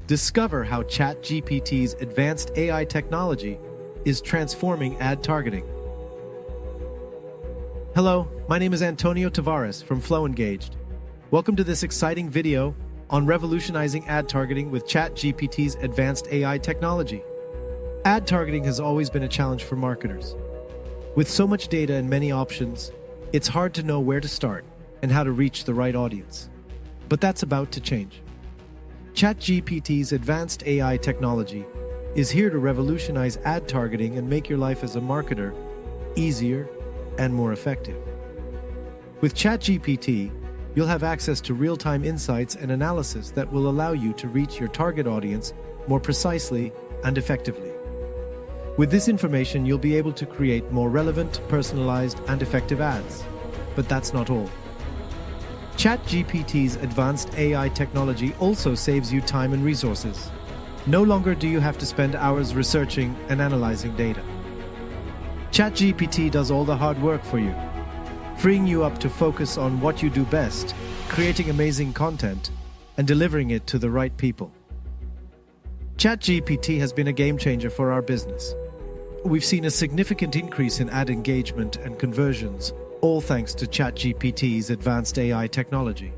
Discover how ChatGPT's advanced AI technology is transforming ad targeting. Hello, my name is Antonio Tavares from Flow Engaged. Welcome to this exciting video on revolutionizing ad targeting with ChatGPT's advanced AI technology. Ad targeting has always been a challenge for marketers. With so much data and many options, it's hard to know where to start and how to reach the right audience. But that's about to change. ChatGPT's advanced AI technology is here to revolutionize ad targeting and make your life as a marketer easier and more effective. With ChatGPT, you'll have access to real-time insights and analysis that will allow you to reach your target audience more precisely and effectively. With this information, you'll be able to create more relevant, personalized, and effective ads. But that's not all. ChatGPT's advanced AI technology also saves you time and resources. No longer do you have to spend hours researching and analyzing data. ChatGPT does all the hard work for you, freeing you up to focus on what you do best, creating amazing content, and delivering it to the right people. ChatGPT has been a game changer for our business. We've seen a significant increase in ad engagement and conversions, all thanks to ChatGPT's advanced AI technology.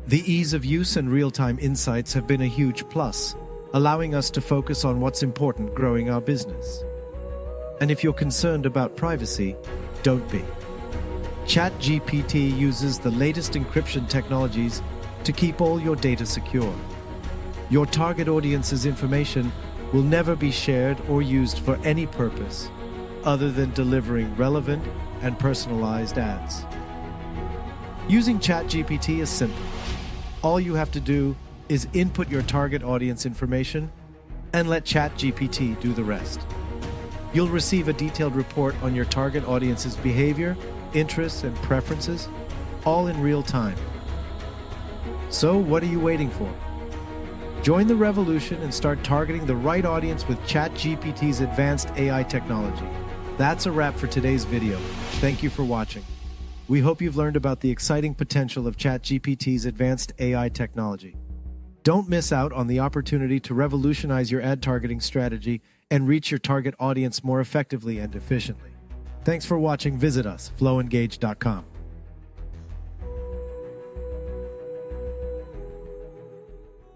The ease of use and real-time insights have been a huge plus, allowing us to focus on what's important growing our business. And if you're concerned about privacy, don't be. ChatGPT uses the latest encryption technologies to keep all your data secure. Your target audience's information will never be shared or used for any purpose other than delivering relevant and personalized ads. Using ChatGPT is simple. All you have to do is input your target audience information and let ChatGPT do the rest. You'll receive a detailed report on your target audience's behavior, interests, and preferences, all in real time. So, what are you waiting for? Join the revolution and start targeting the right audience with ChatGPT's advanced AI technology. That's a wrap for today's video. Thank you for watching. We hope you've learned about the exciting potential of ChatGPT's advanced AI technology. Don't miss out on the opportunity to revolutionize your ad targeting strategy and reach your target audience more effectively and efficiently. Thanks for watching. Visit us, flowengage.com.